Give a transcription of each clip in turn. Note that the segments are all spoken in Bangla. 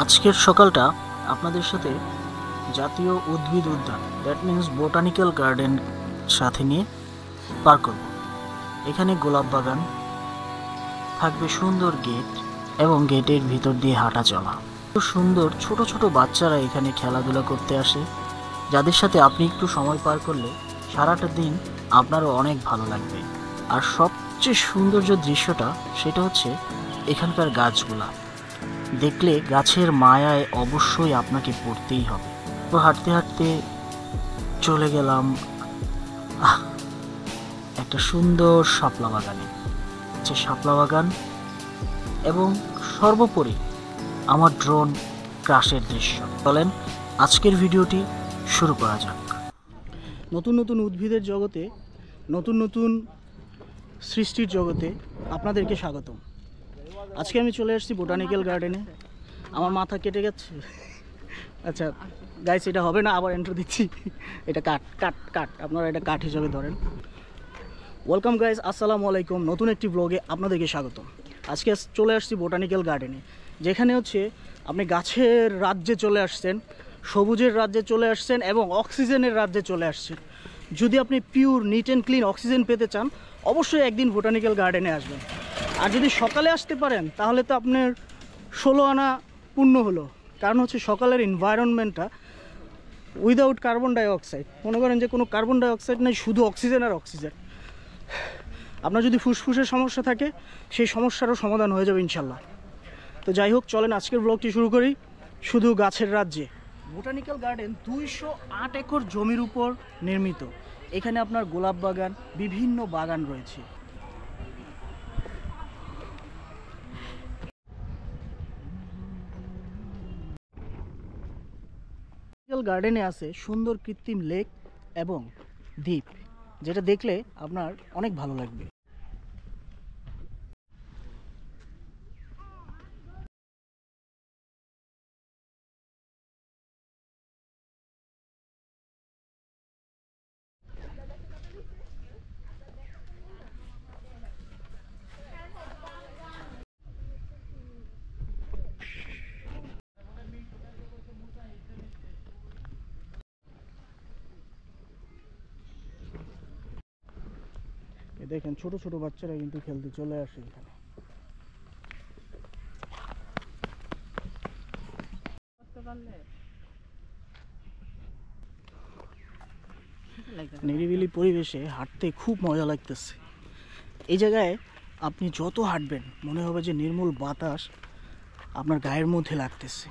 আজকের সকালটা আপনাদের সাথে জাতীয় উদ্ভিদ উদ্যান দ্যাট মিন্স বোটানিক্যাল গার্ডেন সাথে নিয়ে পার করব। এখানে গোলাপ বাগান থাকবে, সুন্দর গেট এবং গেটের ভিতর দিয়ে হাঁটা চলা। খুব সুন্দর ছোট ছোট বাচ্চারা এখানে খেলাধুলা করতে আসে, যাদের সাথে আপনি একটু সময় পার করলে সারাটা দিন আপনারও অনেক ভালো লাগবে। আর সবচেয়ে সৌন্দর্য দৃশ্যটা সেটা হচ্ছে এখানকার গাছগুলা দেখলে গাছের মায়ায় অবশ্যই আপনাকে পড়তেই হবে। তো হাঁটতে হাঁটতে চলে গেলাম একটা সুন্দর শাপলা বাগানে। শাপলা বাগান এবং সর্বোপরি আমার ড্রোন ক্রাশের দৃশ্য। বলেন আজকের ভিডিওটি শুরু করা যাক। নতুন নতুন উদ্ভিদের জগতে, নতুন নতুন সৃষ্টির জগতে আপনাদেরকে স্বাগতম। আজকে আমি চলে আসছি বোটানিক্যাল গার্ডেনে। আমার মাথা কেটে গেছে। আচ্ছা গাইস, এটা হবে না, আবার এন্ট্রো দিচ্ছি। এটা কাট কাট কাট, আপনারা এটা কাট হিসাবে ধরেন। ওয়েলকাম গাইস, আসসালামু আলাইকুম। নতুন একটি ব্লগে আপনাদেরকে স্বাগতম। আজকে চলে আসছি বোটানিক্যাল গার্ডেনে, যেখানে হচ্ছে আপনি গাছের রাজ্যে চলে আসছেন, সবুজের রাজ্যে চলে আসছেন এবং অক্সিজেনের রাজ্যে চলে আসছেন। যদি আপনি pure neat and clean oxygen পেতে চান, অবশ্যই একদিন বোটানিক্যাল গার্ডেনে আসবেন। আর যদি সকালে আসতে পারেন তাহলে তো আপনার 16 আনা পূর্ণ হলো। কারণ হচ্ছে সকালের এনভায়রনমেন্টটা উইদাউট কার্বন ডাইঅক্সাইড, মনে করেন যে কোনো কার্বন ডাইঅক্সাইড নেই, শুধু অক্সিজেন আর অক্সিজেন। আপনার যদি ফুসফুসের সমস্যা থাকে, সেই সমস্যারও সমাধান হয়ে যাবে ইনশাল্লাহ। তো যাই হোক, চলেন আজকের ব্লগটি শুরু করি শুধু গাছের রাজ্যে। বোটানিক্যাল গার্ডেন 208 একর জমির উপর নির্মিত। এখানে আপনার গোলাপ বাগান, বিভিন্ন বাগান রয়েছে। গার্ডেনে আছে সুন্দর কৃত্রিম লেক এবং দ্বীপ, যেটা দেখলে আপনার অনেক ভালো লাগবে। দেখেন ছোট ছোট বাচ্চারা কিন্তু খেলতে চলে আসে এখানে। নিরিবিলি পরিবেশে হাঁটতে খুব মজা লাগতেছে। এই জায়গায় আপনি যত হাঁটবেন মনে হবে যে নির্মল বাতাস আপনার গায়ের মধ্যে লাগতেছে।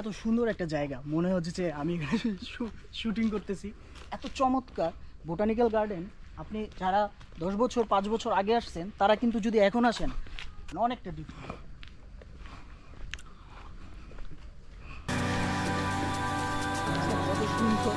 এত সুন্দর একটা জায়গা, মনে হচ্ছে যে আমি এখানে শুটিং করতেছি। এত চমৎকার বোটানিক্যাল গার্ডেন। আপনি যারা 10 বছর 5 বছর আগে আসছেন, তারা কিন্তু যদি এখন আসেন অনেকটা ডিফারেন্ট। কত সুন্দর।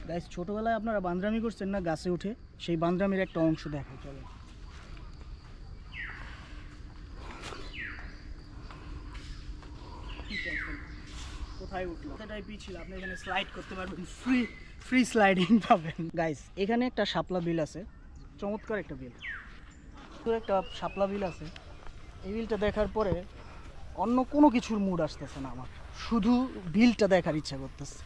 গাইস, ছোটবেলায় আপনারা বান্দরামি করছেন না গাছে উঠে? সেই বান্দরামির একটা অংশ দেখাই, চলো। কোথায় উঠলো, এটাই পিছিল। আপনি এখানে স্লাইড করতে পারবেন, ফ্রি স্লাইডিং পাবেন। গাইস, এখানে একটা শাপলা বিল আছে, চমৎকার একটা বিল। একটা শাপলা বিল আছে। এই বিলটা দেখার পরে অন্য কোনো কিছুর মুড আসতেছে না আমার, শুধু বিলটা দেখার ইচ্ছা করতেছে।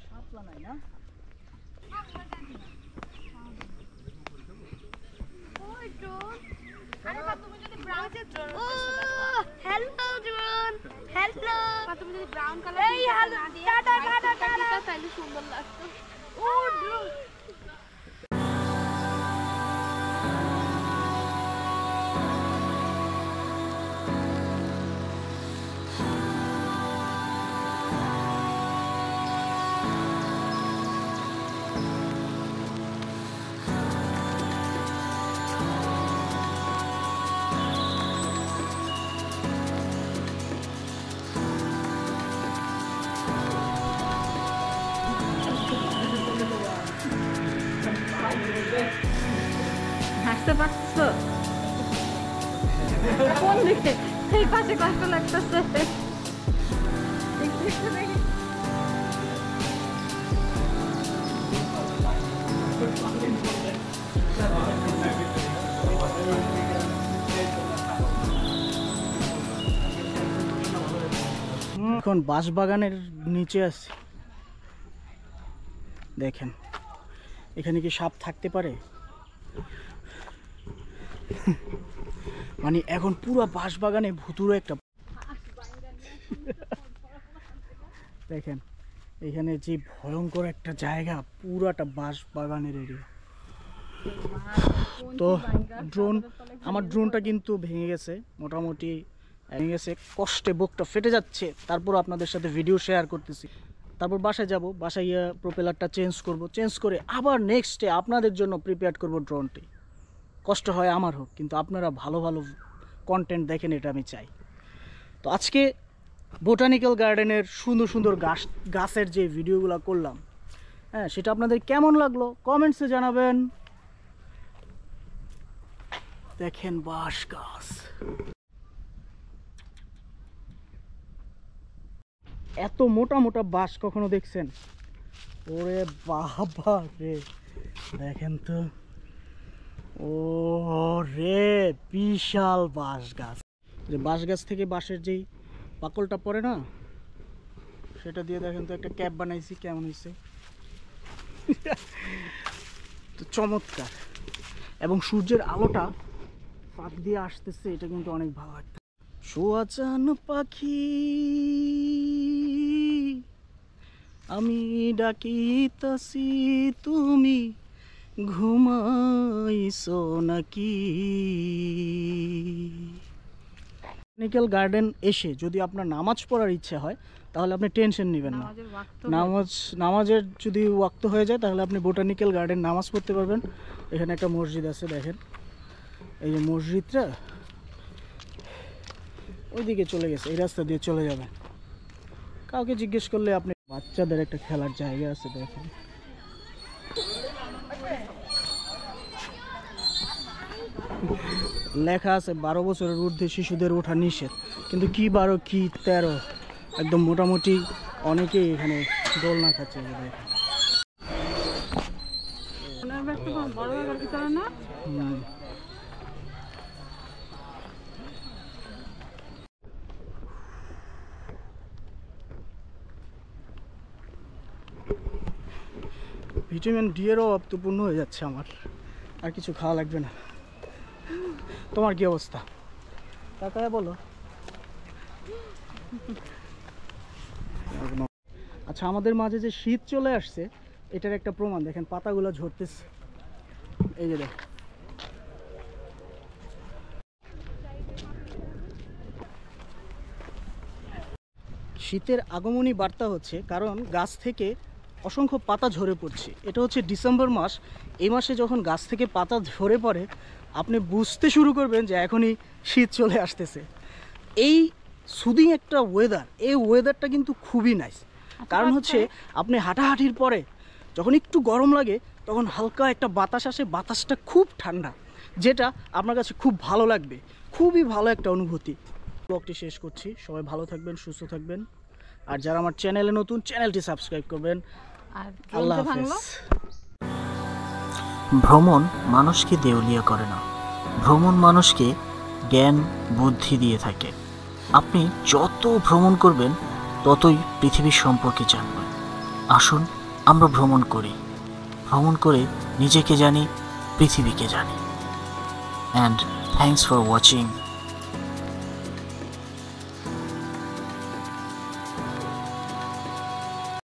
শাপলা নাই না? Hello drone, hello. তুমি যদি ব্রাউন কালার এই হ্যালো টাটা টাটা টাটা তাইলে সুন্দর লাগতো। ও ড্রোন হাসতে পারছো? কোন দিকে? এই পাশে কষ্ট লাগতেছে। এখন বাঁশবাগানের নিচে আছি, দেখেন এখানে কি সাপ থাকতে পারে? মানে এখন পুরো বাঁশবাগানে ভুতুড়ে একটা দেখেন এখানে যে ভয়ঙ্কর একটা জায়গা, পুরাটা বাঁশবাগানের এরিয়া। তো আমার ড্রোনটা কিন্তু ভেঙে গেছে, মোটামুটি ভেঙে গেছে, কষ্টে বুকটা ফেটে যাচ্ছে। তারপর আপনাদের সাথে ভিডিও শেয়ার করতেছি। তারপর বাসায় যাব, বাসায় গিয়ে প্রোপেলারটা চেঞ্জ করব, চেঞ্জ করে আবার নেক্সট ডে আপনাদের জন্য প্রিপেয়ার করব ড্রোনটি। কষ্ট হয় আমার হোক, কিন্তু আপনারা ভালো ভালো কন্টেন্ট দেখেন, এটা আমি চাই। তো আজকে বোটানিক্যাল গার্ডেনের সুন্দর সুন্দর গাছের যে ভিডিওগুলো করলাম, হ্যাঁ, সেটা আপনাদের কেমন লাগলো কমেন্টসে জানাবেন। দেখেন বাঁশ গাছ, এত মোটা মোটা বাঁশ কখনো দেখছেন? ওরে বাবা রে, দেখেন তো, ও রে বিশাল বাঁশ গাছ। যে বাঁশ গাছ থেকে বাঁশের যেই পাকলটা পড়ে না, সেটা দিয়ে দেখেন তো একটা ক্যাপ বানাইছি, কেমন হয়েছে? তো চমৎকার, এবং সূর্যের আলোটা পাক দিয়ে আসতেছে, এটা কিন্তু অনেক ভালো লাগছে। সোয়াচান পাখি আমি ডাকিতাছি, তুমি ঘুমাইছো নাকি? বোটানিক্যাল গার্ডেন এসে যদি আপনার নামাজ পড়ার ইচ্ছে হয়, তাহলে আপনি টেনশন নেবেন না। নামাজের যদি ওয়াক্ত হয়ে যায়, তাহলে আপনি বোটানিক্যাল গার্ডেন নামাজ পড়তে পারবেন। এখানে একটা মসজিদ আছে, দেখেন এই যে মসজিদটা ওইদিকে চলে গেছে, এই রাস্তা দিয়ে চলে যাবেন। কাউকে জিজ্ঞেস করলে আপনি, বাচ্চাদের একটা খেলার জায়গা আছে, দেখেন লেখা আছে 12 বছরের ঊর্ধ্বে শিশুদের ওঠা নিষেধ, কিন্তু কি 12 কি 13, একদম মোটামুটি অনেকেই এখানে দোলনা খাচ্ছে। ভিটামিন ডি এর অভাব তো পূর্ণ হয়ে যাচ্ছে আমার, আর কিছু খাওয়া লাগবে না। তোমার কি অবস্থা? তাকায় বলো। আচ্ছা, আমাদের মাঝে যে শীত চলে আসছে, এটার একটা প্রমাণ দেখেন, পাতাগুলো ঝরতেছে, এই যে দেখ। শীতের আগমনী বার্তা হচ্ছে, কারণ গাছ থেকে অসংখ্য পাতা ঝরে পড়ছে। এটা হচ্ছে ডিসেম্বর মাস। এই মাসে যখন গাছ থেকে পাতা ঝরে পড়ে, আপনি বুঝতে শুরু করবেন যে এখনই শীত চলে আসতেছে। এই সুদিং একটা ওয়েদার, এই ওয়েদারটা কিন্তু খুবই নাইস। কারণ হচ্ছে আপনি হাঁটাহাঁটির পরে যখন একটু গরম লাগে, তখন হালকা একটা বাতাস আসে, বাতাসটা খুব ঠান্ডা, যেটা আপনার কাছে খুব ভালো লাগবে, খুবই ভালো একটা অনুভূতি। ব্লগটি শেষ করছি, সবাই ভালো থাকবেন, সুস্থ থাকবেন, আর যারা আমার চ্যানেলে নতুন, চ্যানেলটি সাবস্ক্রাইব করবেন। আল্লাহ হাফেজ। ভ্রমণ মানুষকে দেউলিয়া করে না, ভ্রমণ মানুষকে জ্ঞান বুদ্ধি দিয়ে থাকে। আপনি যত ভ্রমণ করবেন, ততই পৃথিবীর সম্পর্কে জানবেন। আসুন আমরা ভ্রমণ করি, ভ্রমণ করে নিজেকে জানি, পৃথিবীকে জানি। And thanks for watching.